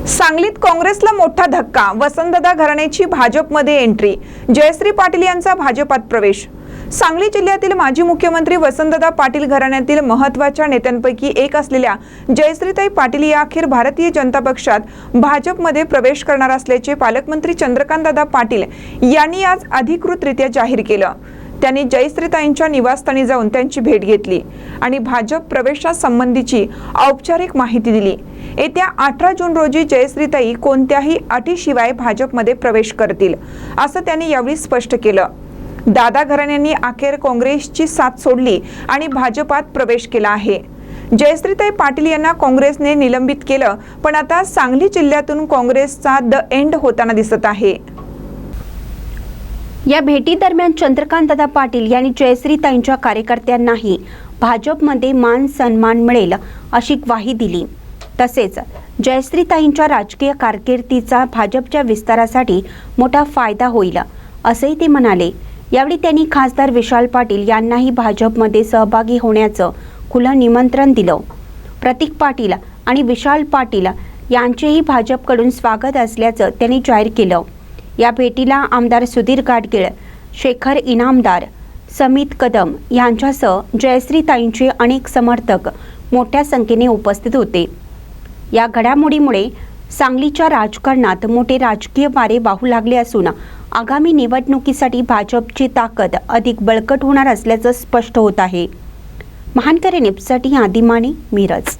सांगलीत काँग्रेसला मोठा धक्का, वसंतदादा घराण्याची भाजपमध्ये एंट्री, जयश्री पाटील यांचा भाजपात प्रवेश। सांगली जिल्ह्यातील माजी मुख्यमंत्री वसंतदादा पाटील घराण्यातील महत्त्वाच्या नेत्यांपैकी एक असलेल्या जयश्रीताई पाटील या अखेर भारतीय जनता पक्षात भाजपमध्ये प्रवेश करणार असल्याचे पालकमंत्री चंद्रकांतदादा पाटील यांनी आज अधिकृतरित्या जाहीर केलं। त्यांनी जयश्रीताईंच्या निवासस्थानी जाऊन त्यांची भेट घेतली आणि भाजप प्रवेशासंबंधीची औपचारिक माहिती दिली। येत्या 18 जून रोजी जयश्रीताई कोणत्याही अटीशिवाय भाजपमध्ये प्रवेश करतील असं त्यांनी यावेळी स्पष्ट केलं। दादा घराण्यांनी अखेर काँग्रेसची साथ सोडली आणि भाजपात प्रवेश केला आहे। जयश्रीताई पाटील यांना काँग्रेसने निलंबित केलं, पण आता सांगली जिल्ह्यातून काँग्रेसचा द एंड होताना दिसत आहे। या भेटीदरम्यान चंद्रकांतदादा पाटील यांनी जयश्रीताईंच्या कार्यकर्त्यांनाही भाजपमध्ये मान सन्मान मिळेल अशी ग्वाही दिली। तसेच जयश्रीताईंच्या राजकीय कारकिर्दीचा भाजपच्या विस्तारासाठी मोठा फायदा होईल असेही ते म्हणाले। यावेळी त्यांनी खासदार विशाल पाटील यांनाही भाजपमध्ये सहभागी होण्याचं खुलं निमंत्रण दिलं। प्रतीक पाटील आणि विशाल पाटील यांचेही भाजपकडून स्वागत असल्याचं त्यांनी जाहीर केलं। या भेटीला आमदार सुधीर गाडगीळ, शेखर इनामदार, समित कदम यांच्यासह जयश्रीताईंचे अनेक समर्थक मोठ्या संख्येने उपस्थित होते। या घडामोडीमुळे सांगलीच्या राजकारणात मोठे राजकीय वारे वाहू लागले असून आगामी निवडणुकीसाठी भाजपची ताकद अधिक बळकट होणार असल्याचं स्पष्ट होत आहे। महानकरी न्यूजसाठी आदिमाने, मिरज।